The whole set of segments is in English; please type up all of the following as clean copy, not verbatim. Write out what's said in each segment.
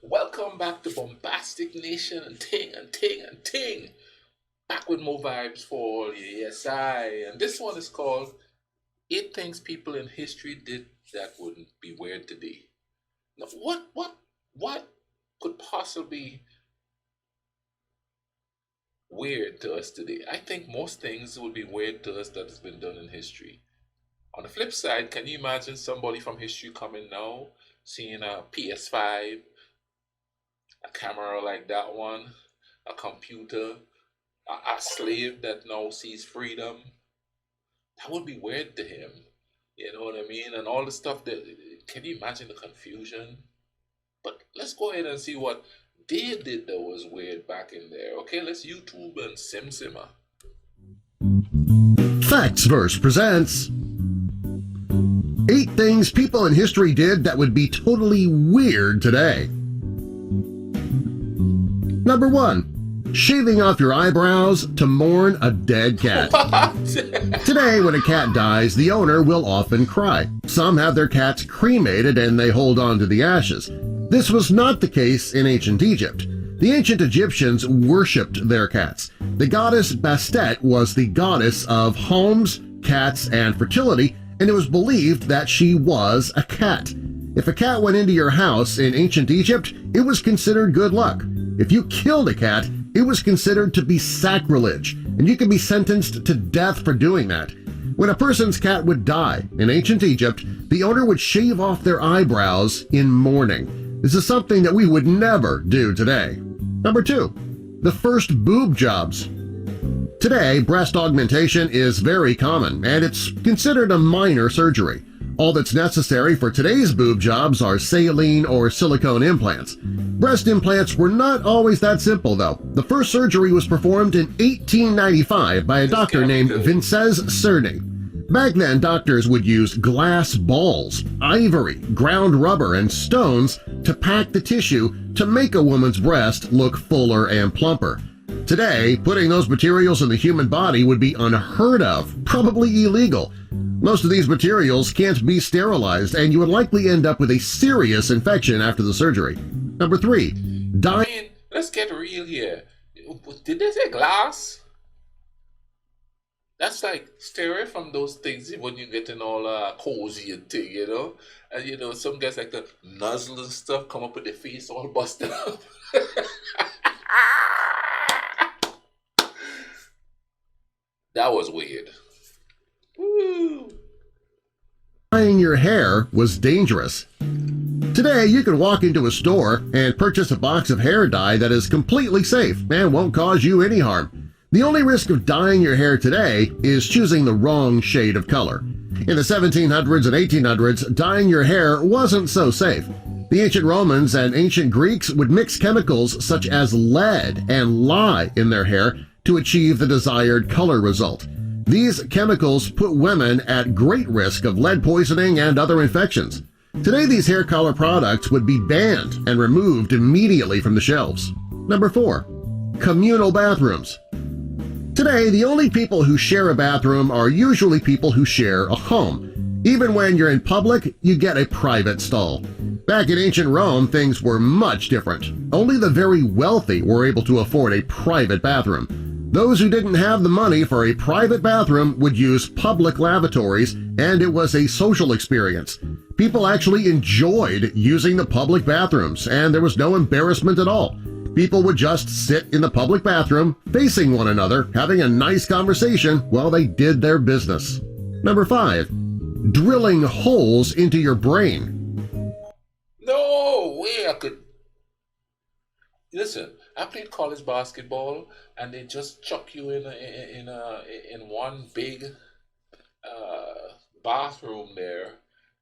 Welcome back to Bombastic Nation and Ting and Ting and Ting. Back with more vibes for all you. Yes, I. And this one is called Eight Things People in History Did That Wouldn't Be Weird Today. Now, what could possibly weird to us today? I think most things would be weird to us that has been done in history. On the flip side, can you imagine somebody from history coming now, seeing a PS5, a camera like that one, a computer, a slave that now sees freedom? That would be weird to him. You know what I mean? And all the stuff that, can you imagine the confusion? But let's go ahead and see what they did that was weird back in there. Okay, let's YouTube and Sim Simmer. Factsverse presents 8 Things People in History Did That Would Be Totally Weird Today. Number 1. Shaving off your eyebrows to mourn a dead cat. What? Today, when a cat dies, the owner will often cry. Some have their cats cremated and they hold on to the ashes. This was not the case in ancient Egypt. The ancient Egyptians worshipped their cats. The goddess Bastet was the goddess of homes, cats, and fertility, and it was believed that she was a cat. If a cat went into your house in ancient Egypt, it was considered good luck. If you killed a cat, it was considered to be sacrilege, and you could be sentenced to death for doing that. When a person's cat would die in ancient Egypt, the owner would shave off their eyebrows in mourning. This is something that we would never do today. Number 2. The first boob jobs. Today, breast augmentation is very common, and it's considered a minor surgery. All that's necessary for today's boob jobs are saline or silicone implants. Breast implants were not always that simple, though. The first surgery was performed in 1895 by a doctor named Vincenz Cerny. Back then, doctors would use glass balls, ivory, ground rubber, and stones to pack the tissue to make a woman's breast look fuller and plumper. Today, putting those materials in the human body would be unheard of, probably illegal. Most of these materials can't be sterilized, and you would likely end up with a serious infection after the surgery. Number 3. I mean, let's get real here. Did they say glass? That's like stay away from those things when you're getting all cozy and thing, you know? And you know, some guys like the nuzzle and stuff come up with their face all busted up. That was weird. Woo. Dyeing your hair was dangerous. Today, you can walk into a store and purchase a box of hair dye that is completely safe and won't cause you any harm. The only risk of dyeing your hair today is choosing the wrong shade of color. In the 1700s and 1800s, dyeing your hair wasn't so safe. The ancient Romans and ancient Greeks would mix chemicals such as lead and lye in their hair to achieve the desired color result. These chemicals put women at great risk of lead poisoning and other infections. Today, these hair color products would be banned and removed immediately from the shelves. Number 4. Communal bathrooms. Today, the only people who share a bathroom are usually people who share a home. Even when you're in public, you get a private stall. Back in ancient Rome, things were much different. Only the very wealthy were able to afford a private bathroom. Those who didn't have the money for a private bathroom would use public lavatories, and it was a social experience. People actually enjoyed using the public bathrooms, and there was no embarrassment at all. People would just sit in the public bathroom, facing one another, having a nice conversation while they did their business. Number 5. Drilling holes into your brain. No way I could. Listen, I played college basketball, and they just chuck you in one big bathroom there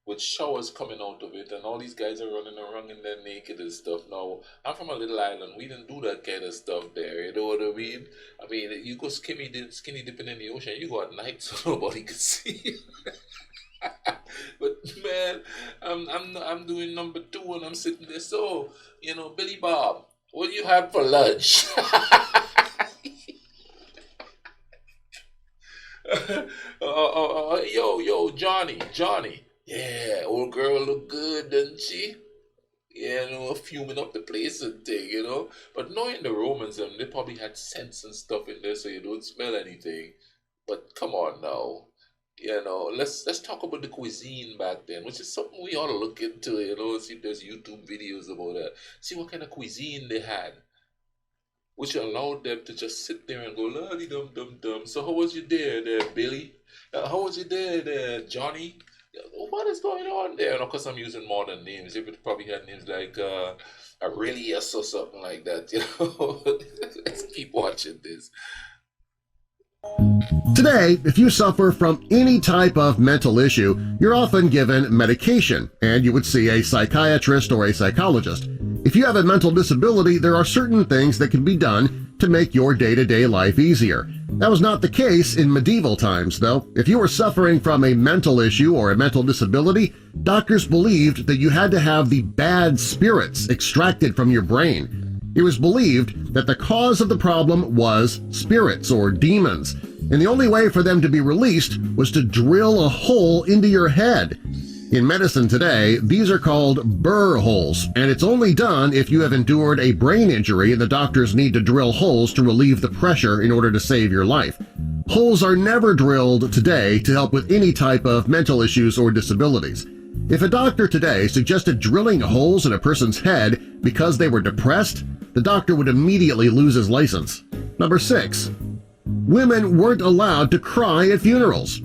with showers coming out of it, and all these guys are running around in there naked and stuff. Now, I'm from a little island. We didn't do that kind of stuff there. You know what I mean? I mean, you go skinny dipping in the ocean. You go at night so nobody can see you. But man, I'm doing number 2, and I'm sitting there. So, you know, Billy Bob, what do you have for lunch? Yo, Johnny. Yeah, old girl look good, doesn't she? fuming up the place and thing, But knowing the Romans, they probably had scents and stuff in there so you don't smell anything. But come on now. Let's talk about the cuisine back then, which is something we ought to look into, see if there's YouTube videos about that. See what kind of cuisine they had, which allowed them to just sit there and go la di dum dum dum. So how was you there, Billy? How was you there, Johnny? What is going on there? And of course, I'm using modern names. If it probably had names like Aurelius or something like that. Let's keep watching this. Today, if you suffer from any type of mental issue, you're often given medication, and you would see a psychiatrist or a psychologist. If you have a mental disability, there are certain things that can be done to make your day-to-day life easier. That was not the case in medieval times, though. If you were suffering from a mental issue or a mental disability, doctors believed that you had to have the bad spirits extracted from your brain. It was believed that the cause of the problem was spirits or demons, and the only way for them to be released was to drill a hole into your head. In medicine today, these are called burr holes, and it's only done if you have endured a brain injury and the doctors need to drill holes to relieve the pressure in order to save your life. Holes are never drilled today to help with any type of mental issues or disabilities. If a doctor today suggested drilling holes in a person's head because they were depressed, the doctor would immediately lose his license. Number 6. Women weren't allowed to cry at funerals.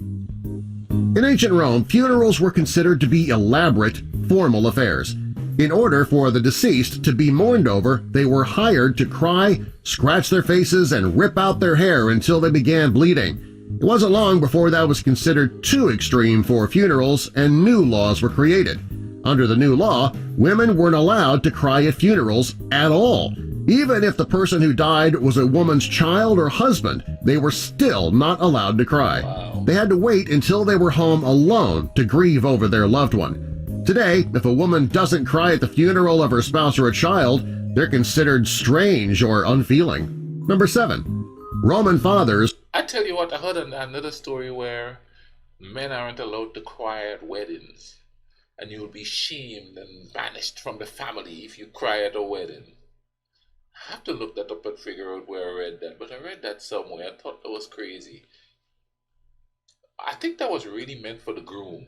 In ancient Rome, funerals were considered to be elaborate, formal affairs. In order for the deceased to be mourned over, they were hired to cry, scratch their faces, and rip out their hair until they began bleeding. It wasn't long before that was considered too extreme for funerals, and new laws were created. Under the new law, women weren't allowed to cry at funerals at all. Even if the person who died was a woman's child or husband, they were still not allowed to cry. Wow. They had to wait until they were home alone to grieve over their loved one. Today, if a woman doesn't cry at the funeral of her spouse or a child, they're considered strange or unfeeling. Number 7. Roman fathers. I tell you what, I heard another story where men aren't allowed to cry at weddings, and you'll be shamed and banished from the family if you cry at a wedding. I have to look that up and figure out where I read that, but I read that somewhere. I thought that was crazy. I think that was really meant for the groom.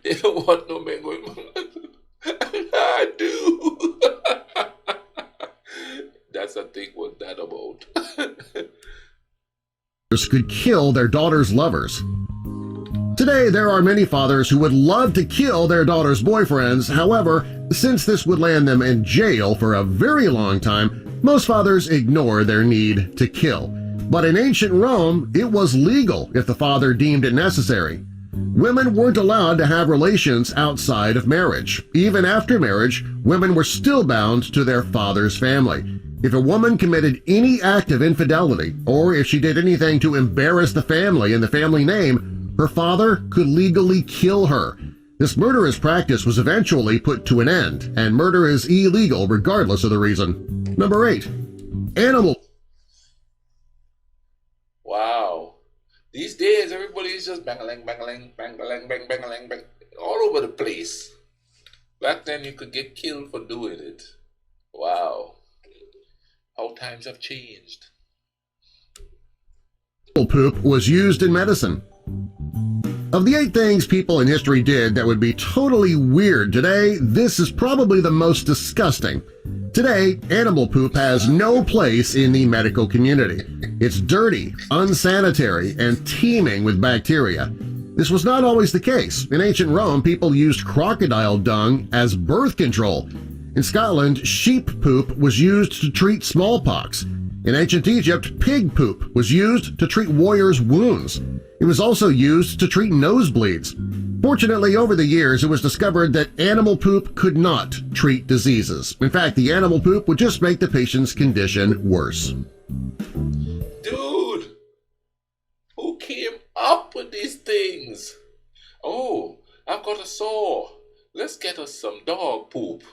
They don't want no man going, I do. That's a thing. What that about? Could kill their daughter's lovers. Today, there are many fathers who would love to kill their daughter's boyfriends. However, since this would land them in jail for a very long time, most fathers ignore their need to kill. But in ancient Rome, it was legal if the father deemed it necessary. Women weren't allowed to have relations outside of marriage. Even after marriage, women were still bound to their father's family. If a woman committed any act of infidelity, or if she did anything to embarrass the family and the family name, her father could legally kill her. This murderous practice was eventually put to an end, and murder is illegal regardless of the reason. Number 8. Animal. Wow. These days, everybody's just bang-a-lang, bang-a-lang, bang-a-lang, bang, bang-a-lang, bang, all over the place. Back then, you could get killed for doing it. Wow. How times have changed. Poop was used in medicine. Of the 8 things people in history did that would be totally weird today, this is probably the most disgusting. Today, animal poop has no place in the medical community. It's dirty, unsanitary, and teeming with bacteria. This was not always the case. In ancient Rome, people used crocodile dung as birth control. In Scotland, sheep poop was used to treat smallpox. In ancient Egypt, pig poop was used to treat warriors' wounds. It was also used to treat nosebleeds. Fortunately, over the years, it was discovered that animal poop could not treat diseases. In fact, the animal poop would just make the patient's condition worse. Dude, who came up with these things? Oh, I've got a saw. Let's get us some dog poop.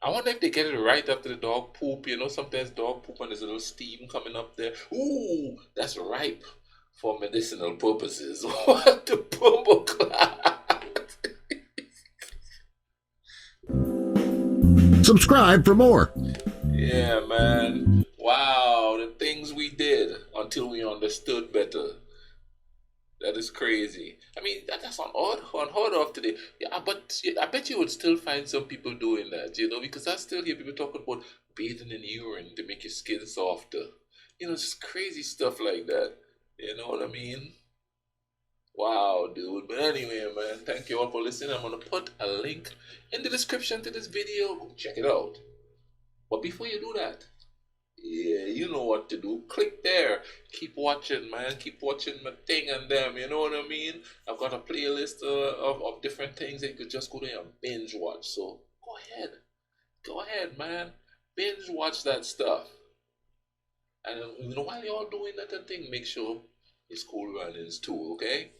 I wonder if they get it right after the dog poop. Sometimes dog poop and there's a little steam coming up there. Ooh, that's ripe. for medicinal purposes. What the bumbo clock? Subscribe for more. Yeah, man. Wow, the things we did until we understood better. That is crazy. I mean, that's unheard of today. Yeah, but I bet you would still find some people doing that, because I still hear people talking about bathing in urine to make your skin softer. Just crazy stuff like that. You know what I mean? Wow, dude. But anyway, man, thank you all for listening. I'm going to put a link in the description to this video. Go check it out. But before you do that, yeah, you know what to do. Click there. Keep watching, man. Keep watching my thing and them. You know what I mean? I've got a playlist of different things that you could just go there and binge watch. So go ahead. Go ahead, man. Binge watch that stuff. And while you're all doing that thing, make sure your school runnings too, okay?